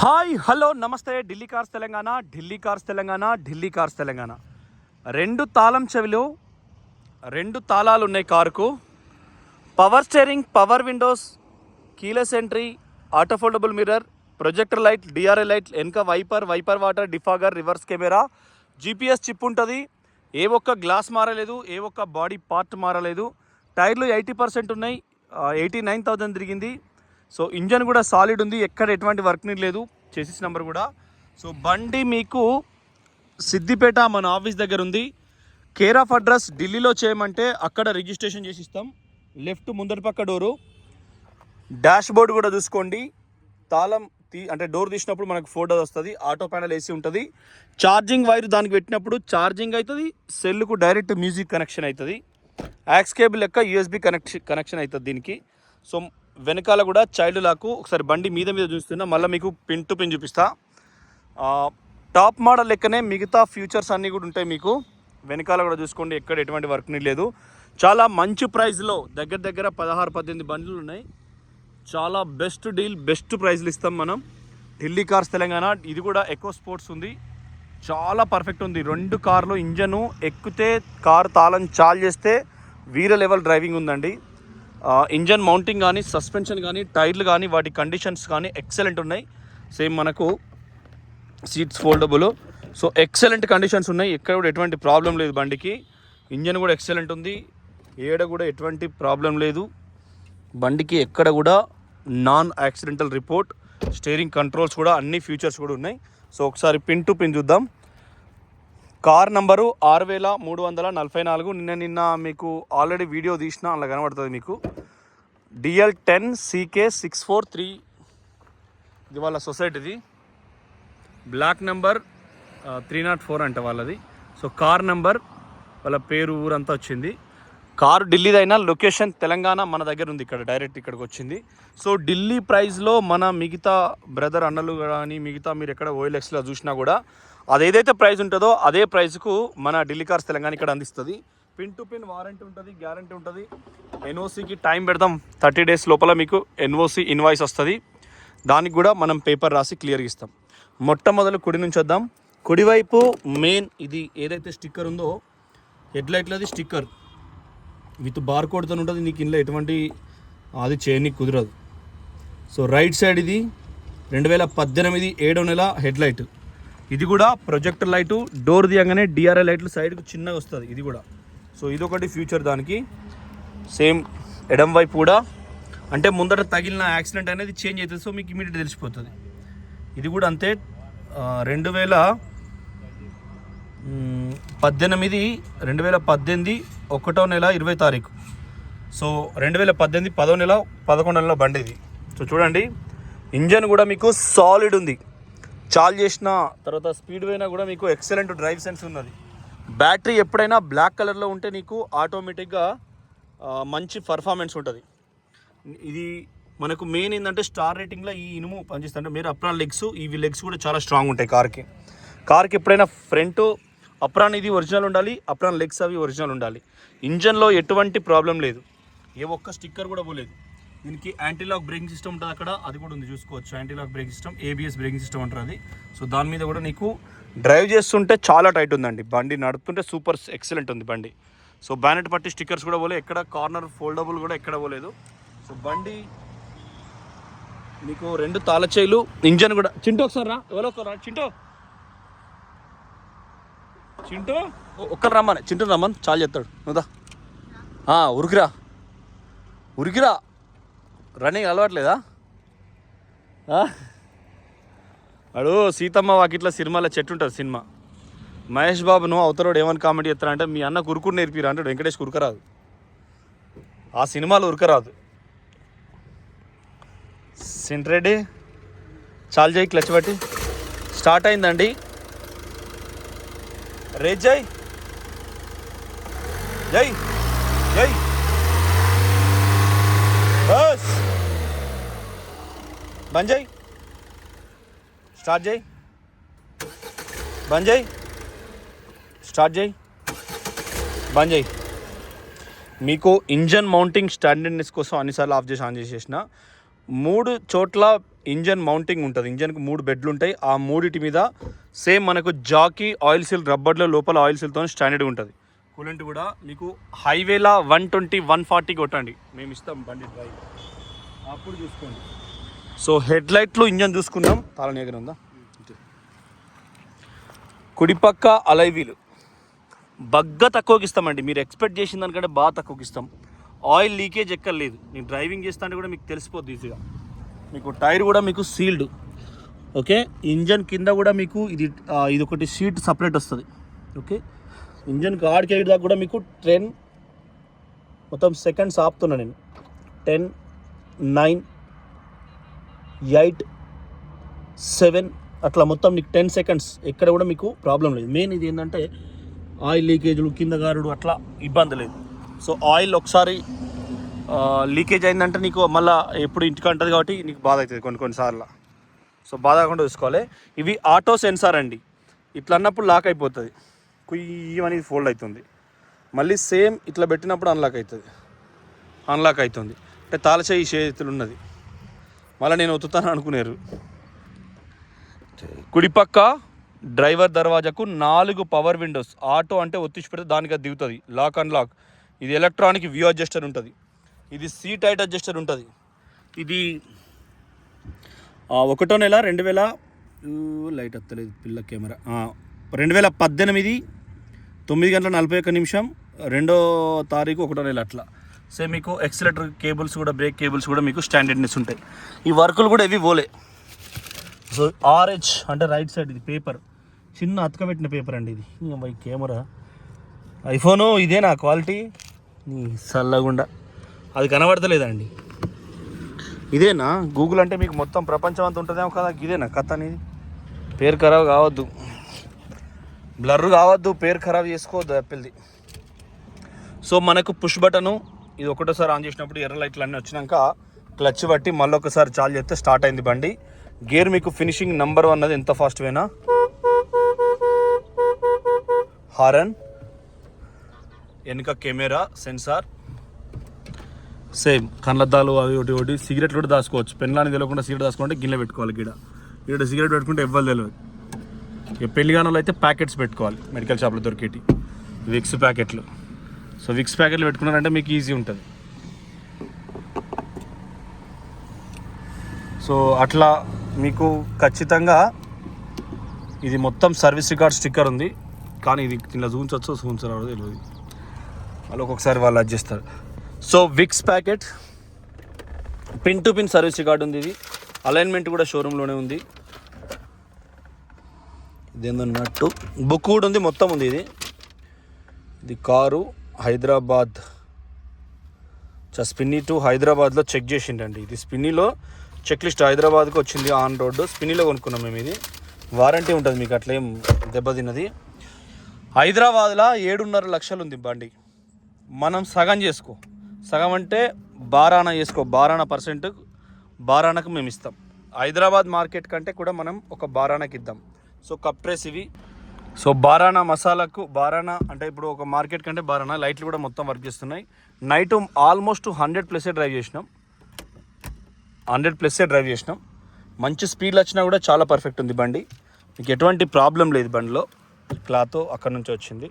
Hi hello నమస్తే. Delhi cars Telangana, Delhi cars Telangana, Delhi cars Telangana. రెండు తాళం చెవిలో రెండు తాళాలు ఉన్నాయి కారుకు. Power steering, power windows, keyless entry, auto foldable mirror, projector light, DRL light, వెనక wiper water, defogger, reverse camera, GPS chip ఉంటుంది. ఏ ఒక్క గ్లాస్ మారలేదు, ఏ ఒక్క బాడీ పార్ట్ మారలేదు. టైర్లు 80% ఉన్నాయి. 89,000 తిరిగింది. సో ఇంజన్ కూడా సాలిడ్ ఉంది, ఎక్కడ ఎటువంటి వర్క్ లేదు. చెసిస్ నెంబర్ కూడా. సో బండి మీకు సిద్దిపేట మన ఆఫీస్ దగ్గర ఉంది. కేర్ ఆఫ్ అడ్రస్ ఢిల్లీలో చేయమంటే అక్కడ రిజిస్ట్రేషన్ చేసి ఇస్తాం. లెఫ్ట్ ముందటి పక్క డోరు, డాష్ బోర్డు కూడా చూసుకోండి. తాళం అంటే డోర్ తీసినప్పుడు మనకు ఫోటో వస్తుంది. ఆటో ప్యానల్ ఏసీ ఉంటుంది. ఛార్జింగ్ వైర్ దానికి పెట్టినప్పుడు ఛార్జింగ్ అవుతుంది. సెల్కు డైరెక్ట్ మ్యూజిక్ కనెక్షన్ అవుతుంది. యాక్స్ కేబుల్ లెక్క యూఎస్బి కనెక్షన్ అవుతుంది దీనికి. సో వెనకాల కూడా చైల్డ్ లాకు. ఒకసారి బండి మీద చూస్తున్నా, మళ్ళీ మీకు పిన్ టు పిన్ చూపిస్తా. టాప్ మోడల్ లెక్కనే మిగతా ఫ్యూచర్స్ అన్నీ కూడా ఉంటాయి మీకు. వెనకాల కూడా చూసుకోండి, ఎక్కడ ఎటువంటి వర్క్ లేదు. చాలా మంచి ప్రైస్లో దగ్గర 16-18 బండ్లు ఉన్నాయి. చాలా బెస్ట్ డీల్, బెస్ట్ ప్రైస్లు ఇస్తాం మనం. ఢిల్లీ కార్స్ తెలంగాణ. ఇది కూడా ఎకో స్పోర్ట్స్ ఉంది, చాలా పర్ఫెక్ట్ ఉంది. 2 కార్లు ఇంజను ఎక్కితే కారు తాళం చాలు చేస్తే వీర లెవెల్ డ్రైవింగ్ ఉందండి. ఇంజన్ మౌంటింగ్ కానీ, సస్పెన్షన్ కానీ, టైర్లు కానీ, వాటి కండిషన్స్ కానీ ఎక్సలెంట్ ఉన్నాయి. సేమ్ మనకు seats foldable. So excellent conditions ఉన్నాయి, ఎక్కడ కూడా ఎటువంటి ప్రాబ్లం లేదు బండికి. ఇంజన్ కూడా ఎక్సలెంట్ ఉంది, ఏడ కూడా ఎటువంటి ప్రాబ్లం లేదు బండికి. ఎక్కడ కూడా non accidental report. Steering controls కూడా అన్ని ఫీచర్స్ కూడా ఉన్నాయి. సో ఒకసారి పిన్ టు పిన్ చూద్దాం. Car number 6344. నిన్న మీకు ఆల్రెడీ వీడియో తీసిన, అలా కనబడుతుంది మీకు. DL10 CK643. ఇది వాళ్ళ సొసైటీది. బ్లాక్ నెంబర్ 304 అంట వాళ్ళది. సో కార్ నెంబర్, వాళ్ళ పేరు, ఊరంతా వచ్చింది. కారు ఢిల్లీది అయినా లొకేషన్ తెలంగాణ మన దగ్గర ఉంది, ఇక్కడ డైరెక్ట్ ఇక్కడికి వచ్చింది. సో ఢిల్లీ ప్రైస్లో మన మిగతా బ్రదర్ అన్నలు కానీ, మిగతా మీరు ఎక్కడ OLXలో చూసినా కూడా అది ఏదైతే ప్రైస్ ఉంటుందో అదే ప్రైస్కు మన ఢిల్లీ కార్స్ తెలంగాణ ఇక్కడ అందిస్తుంది. పిన్ టు పిన్ వారంటీ ఉంటుంది, గ్యారంటీ ఉంటుంది. NOCకి టైం పెడతాం, 30 days లోపల మీకు NOC ఇన్వాయిస్ వస్తుంది. దానికి కూడా మనం పేపర్ రాసి క్లియర్గా ఇస్తాం. మొట్టమొదలు కుడి నుంచి వద్దాం. కుడివైపు మెయిన్ ఇది ఏదైతే స్టిక్కర్ ఉందో, హెడ్లైట్లది స్టిక్కర్ విత్ బార్ కోడ్తో ఉంటుంది. నీకు ఇందులో ఎటువంటి అది చేయడానికి కుదరదు. సో రైట్ సైడ్ ఇది 2018 7వ నెల హెడ్లైట్. ఇది కూడా ప్రొజెక్టర్ లైటు. డోర్ తీయగానే DRL లైట్లు సైడ్కు చిన్నగా వస్తుంది ఇది కూడా. సో ఇదొకటి ఫ్యూచర్ దానికి. సేమ్ ఎడం వైపు కూడా, అంటే ముందర తగిలిన యాక్సిడెంట్ అనేది చేంజ్ అవుతుంది. సో మీకు ఇమీడియట్ తెలిసిపోతుంది. ఇది కూడా అంతే. 2018 1వ నెల 20వ తారీఖు. సో 2018 10వ నెల 11వ నెలలో బండి ఇది. సో చూడండి, ఇంజన్ కూడా మీకు సాలిడ్ ఉంది. చాలు చేసిన తర్వాత స్పీడ్ పోయినా కూడా మీకు ఎక్సలెంట్ డ్రైవ్ సెన్స్ ఉన్నది. బ్యాటరీ ఎప్పుడైనా బ్లాక్ కలర్లో ఉంటే నీకు ఆటోమేటిక్గా మంచి పర్ఫార్మెన్స్ ఉంటుంది. ఇది మనకు మెయిన్ ఏంటంటే స్టార్ రేటింగ్లో ఈ ఇనుము పనిచేస్తుంటే మీరు అప్రాన్ లెగ్స్, ఇవి లెగ్స్ కూడా చాలా స్ట్రాంగ్ ఉంటాయి కార్కి. ఎప్పుడైనా ఫ్రంట్ అప్రాన్ ఇది ఒరిజినల్ ఉండాలి, అప్రాన్ లెగ్స్ అవి ఒరిజినల్ ఉండాలి. ఇంజన్లో ఎటువంటి ప్రాబ్లం లేదు, ఏ ఒక్క స్టిక్కర్ కూడా పోలేదు. దీనికి యాంటీలాక్ బ్రేకింగ్ సిస్టమ్ ఉంటుంది అక్కడ, అది కూడా ఉంది చూసుకోవచ్చు. Anti-lock braking system, ABS braking system అంటారు అది. సో దాని మీద కూడా నీకు డ్రైవ్ చేస్తుంటే చాలా టైట్ ఉందండి బండి, నడుపుతుంటే సూపర్ ఎక్సలెంట్ ఉంది బండి. సో బ్యానెట్ పట్టి స్టిక్కర్స్ కూడా పోలేదు, ఎక్కడ కార్నర్ ఫోల్డబుల్ కూడా ఎక్కడ పోలేదు. సో బండి మీకు 2 తాళచేయులు. ఇంజన్ కూడా చింటూ ఒకసారి రా, ఎవరో ఒకరు రా. చింటూ ఒక్కరు రమ్మని, చింటూ రమ్మని చాలు చెప్తాడు. నువ్వుదా ఉరికిరా రన్నింగ్ అలవాట్లేదా? వాడు సీతమ్మ వాకిట్ల సినిమాలో చెట్టు ఉంటుంది సినిమా. మహేష్ బాబును అవతరోడు ఏమని కామెడీ చేస్తారంటే, మీ అన్న ఉరుకుడు నేర్పిరా అంటే వెంకటేష్ ఉరకరాదు, ఆ సినిమాలో ఉరకరాదు. సింట్రెడ్డి చాలు చేయి, క్లచ్ బట్టి స్టార్ట్ అయిందండి. రేజ్ జై జై జై బస్ బంద్ చేయి, స్టార్ట్ చేయి, బంద్ చేయి, స్టార్ట్ చేయి, బంద్ చేయి. మీకు ఇంజన్ మౌంటింగ్ స్టాండర్డ్నెస్ కోసం అన్నిసార్లు ఆఫ్ చేసి ఆన్ చేసేసిన 3 చోట్ల ఇంజన్ మౌంటింగ్ ఉంటుంది. ఇంజన్కి 3 బెడ్లు ఉంటాయి. ఆ మూడిటి మీద సేమ్ మనకు జాకీ ఆయిల్ సీల్ రబ్బర్లో లోపల ఆయిల్ సీల్తో స్టాండర్డ్గా ఉంటుంది. కూలెంట్ కూడా మీకు హైవేలా 120, 140 కొట్టండి, మేము ఇస్తాం బండి డ్రైవ్, అప్పుడు చూసుకోండి. సో హెడ్ లైట్లు ఇంజన్ చూసుకున్నాం. తాళం దగ్గర ఉందా? కుడిపక్క అలై వీలు బగ్గా తక్కువకి ఇస్తామండి. మీరు ఎక్స్పెక్ట్ చేసిన దానికంటే బాగా తక్కువకి ఇస్తాం. ఆయిల్ లీకేజ్ ఎక్కర్లేదు. నేను డ్రైవింగ్ చేస్తా అంటే కూడా మీకు తెలిసిపోద్ది ఈజీగా. మీకు టైర్ కూడా మీకు సీల్డ్. ఓకే, ఇంజన్ కింద కూడా మీకు ఇది ఒకటి సీట్ సపరేట్ వస్తుంది. ఓకే, ఇంజన్కి ఆడికి దాకా కూడా మీకు 10 మొత్తం సెకండ్స్ ఆపుతున్నా నేను. 10, 9, 8, 7 అట్లా మొత్తం నీకు 10 సెకండ్స్ ఎక్కడ కూడా మీకు ప్రాబ్లం లేదు. మెయిన్ ఇది ఏంటంటే ఆయిల్ లీకేజ్లు, కింద గారుడు అట్లా ఇబ్బంది లేదు. సో ఆయిల్ ఒకసారి లీకేజ్ అయిందంటే నీకు మళ్ళీ ఎప్పుడు ఇంటికి ఉంటుంది కాబట్టి నీకు బాధ అవుతుంది కొన్నిసార్లు. సో బాధ కాకుండా చూసుకోవాలి. ఇవి ఆటో సెన్సార్ అండి. ఇట్లా అన్నప్పుడు లాక్ అయిపోతుంది, కుయ్యం అనేది ఫోల్డ్ అవుతుంది. మళ్ళీ సేమ్ ఇట్లా పెట్టినప్పుడు అన్లాక్ అవుతుంది. అంటే తాళచేయి చేతులు ఉన్నది. మళ్ళీ నేను ఒత్తుతాను అనుకునేరు. కుడిపక్క డ్రైవర్ దర్వాజాకు 4 పవర్ విండోస్. ఆటో అంటే ఒత్తిచి పెడితే దానికి అది దిగుతుంది, లాక్ అండ్ లాక్. ఇది ఎలక్ట్రానిక్ వ్యూ అడ్జస్టర్ ఉంటుంది. ఇది సీట్ హైట్ అడ్జస్టర్ ఉంటుంది. ఇది 1వ నెల 2000 లైట్ వస్తలేదు పిల్ల కెమెరా 2018 9:41 2వ తారీఖు 1వ నెల అట్లా. సేమ్ మీకు ఎక్సిలేటర్ కేబుల్స్ కూడా, బ్రేక్ కేబుల్స్ కూడా మీకు స్టాండర్డ్నెస్ ఉంటాయి. ఈ వర్కులు కూడా ఇవి పోలే. సో ఆర్హెచ్ అంటే రైట్ సైడ్ ఇది పేపర్, చిన్న అతకబెట్టిన పేపర్ అండి ఇది. ఈ కెమెరా ఐఫోను ఇదేనా క్వాలిటీ? చల్లగుండా అది కనబడతలేదండి. ఇదేనా గూగుల్ అంటే మీకు మొత్తం ప్రపంచం అంతా ఉంటుందేమో కదా. ఇదేనా కథ అనేది? పేరు ఖరాబ్ కావద్దు, బ్లర్ కావద్దు, పేరు ఖరాబ్ చేసుకోవద్దు యాపిల్ది. సో మనకు పుష్ బటను ఇది ఒకటోసారి ఆన్ చేసినప్పుడు ఎర్ర లైట్లు అన్నీ వచ్చినాక క్లచ్ బట్టి మళ్ళీ ఒకసారి చాలు చేస్తే స్టార్ట్ అయింది బండి. గేర్ మీకు ఫినిషింగ్ నంబర్ 1 అది ఎంత ఫాస్ట్ పోయినా. హారన్, వెనుక కెమెరా సెన్సార్, సేమ్ కళ్ళద్దాలు అవి ఒకటి. సిగరెట్లు కూడా దాచుకోవచ్చు. పెన్లాని తెలియకుండా సిగరెట్ దాచుకుంటే గిన్నె పెట్టుకోవాలి. ఇక్కడ సిగరెట్ పెట్టుకుంటే ఎవ్వరు తెలియదు. ఇక పెళ్లిగానలో అయితే ప్యాకెట్స్ పెట్టుకోవాలి, మెడికల్ షాప్లో దొరికేటి విక్స్ ప్యాకెట్లు. సో విక్స్ ప్యాకెట్లు పెట్టుకున్నారంటే మీకు ఈజీ ఉంటుంది. సో అట్లా మీకు ఖచ్చితంగా ఇది మొత్తం సర్వీస్ రికార్డ్ స్టిక్కర్ ఉంది. కానీ ఇది ఇలా చూపించరాదు తెలియదు. వాళ్ళు ఒక్కొక్కసారి వాళ్ళు అడ్జస్ట్ చేస్తారు. So Vicks packet, pin to pin service record ఉంది. ఇది అలైన్మెంట్ కూడా షోరూంలోనే ఉంది. ఇదేందో నట్టు బుక్ కూడా ఉంది, మొత్తం ఉంది. ఇది కారు హైదరాబాద్ స్పిన్నీ టు హైదరాబాద్లో చెక్ చేసిండండి. ఇది స్పిన్నీలో చెక్ లిస్ట్ హైదరాబాద్కి వచ్చింది ఆన్ రోడ్డు. స్పిన్నీలో కొనుక్కున్నాం మేము. ఇది వారంటీ ఉంటుంది మీకు, అట్లేం దెబ్బతిన్నది. హైదరాబాద్లో 7.5 లక్షలు ఉంది బండి. మనం సగం చేసుకో, సగం అంటే బారానా చేసుకో. బారానాకు మేము ఇస్తాం. హైదరాబాద్ మార్కెట్ కంటే కూడా మనం ఒక బారానాకి ఇద్దాం. సో కప్ ట్రేస్ ఇవి. సో బారానా మసాలాకు బారానా అంటే ఇప్పుడు ఒక మార్కెట్ కంటే బారానా. లైట్లు కూడా మొత్తం వర్క్ చేస్తున్నాయి. నైట్ ఆల్మోస్ట్ 100+ డ్రైవ్ చేసినాం. 100+ డ్రైవ్ చేసినాం. మంచి స్పీడ్లు వచ్చినా కూడా చాలా పర్ఫెక్ట్ ఉంది బండి. మీకు ఎటువంటి ప్రాబ్లం లేదు బండిలో. క్లాత్ అక్కడ నుంచి వచ్చింది.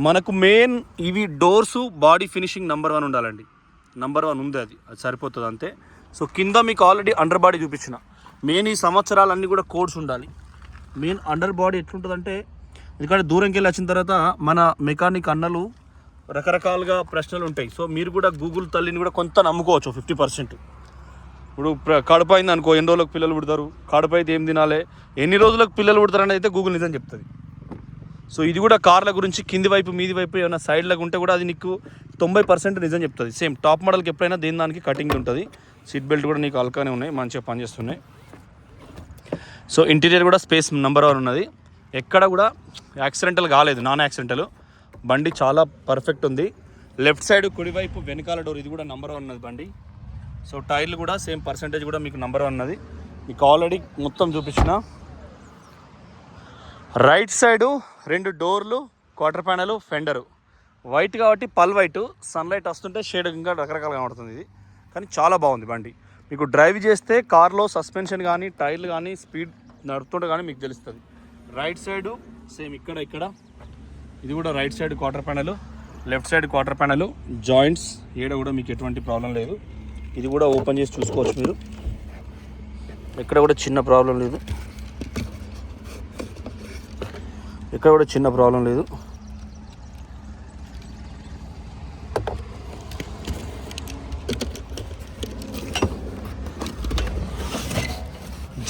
మనకు మెయిన్ ఇవి డోర్సు బాడీ ఫినిషింగ్ నంబర్ 1 ఉండాలండి. నంబర్ 1 ఉంది, అది సరిపోతుంది అంతే. సో కింద మీకు ఆల్రెడీ అండర్ బాడీ చూపించిన. మెయిన్ ఈ సంవత్సరాలన్నీ కూడా కోడ్స్ ఉండాలి. మెయిన్ అండర్ బాడీ ఎట్లుంటుందంటే, ఎందుకంటే దూరంకి వెళ్ళి వచ్చిన తర్వాత మన మెకానిక్ అన్నలు రకరకాలుగా ప్రశ్నలు ఉంటాయి. సో మీరు కూడా గూగుల్ తల్లిని కూడా కొంత నమ్ముకోవచ్చు 50%. ఇప్పుడు కడుపు అయింది అనుకో, ఎన్ని రోజులకు పిల్లలు పుడతారు, కడుపు అయితే ఏం తినాలి, ఎన్ని రోజులకు పిల్లలు పుడతారని అయితే గూగుల్ నిజం చెప్తుంది. సో ఇది కూడా కార్ల గురించి కింది వైపు మీది వైపు ఏమైనా సైడ్లకు ఉంటే కూడా అది నీకు 90% నిజం చెప్తుంది. సేమ్ టాప్ మోడల్కి ఎప్పుడైనా దేని దానికి కటింగ్ ఉంటుంది. సీట్ బెల్ట్ కూడా నీకు అల్కానే ఉన్నాయి, మంచిగా పనిచేస్తున్నాయి. సో ఇంటీరియర్ కూడా స్పేస్ నంబర్ 1 ఉన్నది. ఎక్కడ కూడా యాక్సిడెంటల్ కాలేదు, నాన్ యాక్సిడెంటల్. బండి చాలా పర్ఫెక్ట్ ఉంది. లెఫ్ట్ సైడ్ కుడివైపు వెనకాల డోర్ ఇది కూడా నంబర్ 1 ఉన్నది బండి. సో టైర్లు కూడా సేమ్ పర్సెంటేజ్ కూడా మీకు నంబర్ 1 ఉన్నది. మీకు ఆల్రెడీ మొత్తం చూపించిన. రైట్ సైడు 2 డోర్లు, క్వార్టర్ ప్యానల్, ఫెండరు వైట్ కాబట్టి పల్ వైట్. సన్లైట్ వస్తుంటే షేడ్ ఇంకా రకరకాలుగా కనబడుతుంది ఇది, కానీ చాలా బాగుంది బండి. మీకు డ్రైవ్ చేస్తే కార్లో సస్పెన్షన్ కానీ టైర్లు కానీ స్పీడ్ నడుపుతుంటే కానీ మీకు తెలుస్తుంది. రైట్ సైడు సేమ్ ఇక్కడ ఇది కూడా right side quarter panel, left side quarter panel, joints ఏడ కూడా మీకు ఎటువంటి ప్రాబ్లం లేదు. ఇది కూడా ఓపెన్ చేసి చూసుకోవచ్చు మీరు, ఎక్కడ కూడా చిన్న ప్రాబ్లం లేదు, ఎక్కడ కూడా చిన్న ప్రాబ్లం లేదు.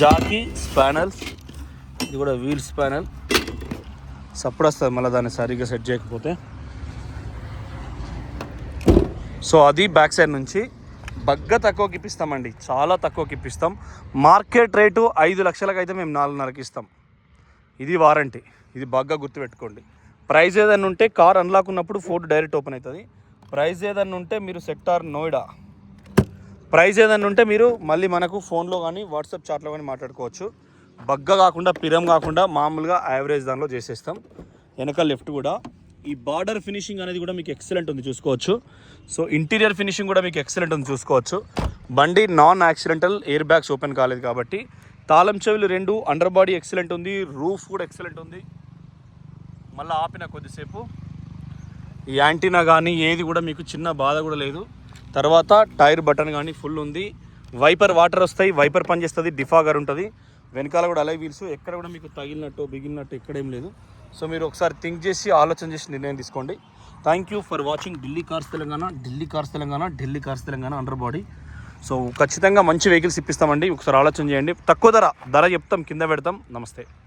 జాకీ స్పానల్స్, ఇది కూడా వీల్ స్పానల్, సప్పుడు వస్తుంది మళ్ళీ దాన్ని సరిగ్గా సెట్ చేయకపోతే. సో అది బ్యాక్ సైడ్ నుంచి బగ్గ తక్కువకి ఇప్పిస్తామండి, చాలా తక్కువకి ఇప్పిస్తాం. మార్కెట్ రేటు 5 లక్షలకు అయితే మేము 4.5కి ఇస్తాం. ఇది వారంటీ, ఇది బాగా గుర్తుపెట్టుకోండి. ప్రైస్ ఏదైనా ఉంటే కార్ అన్లాక్ ఉన్నప్పుడు ఫోర్డ్ డైరెక్ట్ ఓపెన్ అవుతుంది. ప్రైస్ ఏదైనా ఉంటే మీరు సెక్టార్ నోయిడా, ప్రైస్ ఏదైనా ఉంటే మీరు మళ్ళీ మనకు ఫోన్లో కానీ వాట్సాప్ చాట్లో కానీ మాట్లాడుకోవచ్చు. బగ్గ కాకుండా పిరం కాకుండా మామూలుగా యావరేజ్ దానిలో చేసేస్తాం. వెనక లెఫ్ట్ కూడా ఈ బార్డర్ ఫినిషింగ్ అనేది కూడా మీకు ఎక్సలెంట్ ఉంది చూసుకోవచ్చు. సో ఇంటీరియర్ ఫినిషింగ్ కూడా మీకు ఎక్సలెంట్ ఉంది చూసుకోవచ్చు. బండి non accidental, air bags open కాలేదు కాబట్టి. తాళం చెవులు 2, అండర్ బాడీ ఎక్సలెంట్ ఉంది, రూఫ్ కూడా ఎక్సలెంట్ ఉంది. మళ్ళీ ఆపిన కొద్దిసేపు ఈ యాంటీనా కానీ ఏది కూడా మీకు చిన్న బాధ కూడా లేదు. తర్వాత టైర్ బటన్ కానీ ఫుల్ ఉంది. వైపర్ వాటర్ వస్తాయి, వైపర్ పనిచేస్తుంది, డిఫాగర్ ఉంటుంది. వెనకాల కూడా అలై వీల్స్, ఎక్కడ కూడా మీకు తగిలినట్టు బిగిలినట్టు ఎక్కడేం లేదు. సో మీరు ఒకసారి థింక్ చేసి ఆలోచన చేసి నిర్ణయం తీసుకోండి. Thank you for watching Delhi cars Telangana, Delhi cars Telangana, Delhi cars Telangana under body. So ఖచ్చితంగా మంచి వెహికల్స్ ఇప్పిస్తామండి. ఒకసారి ఆలోచన చేయండి. తక్కువ ధర చెప్తాం, కింద పెడతాం. నమస్తే.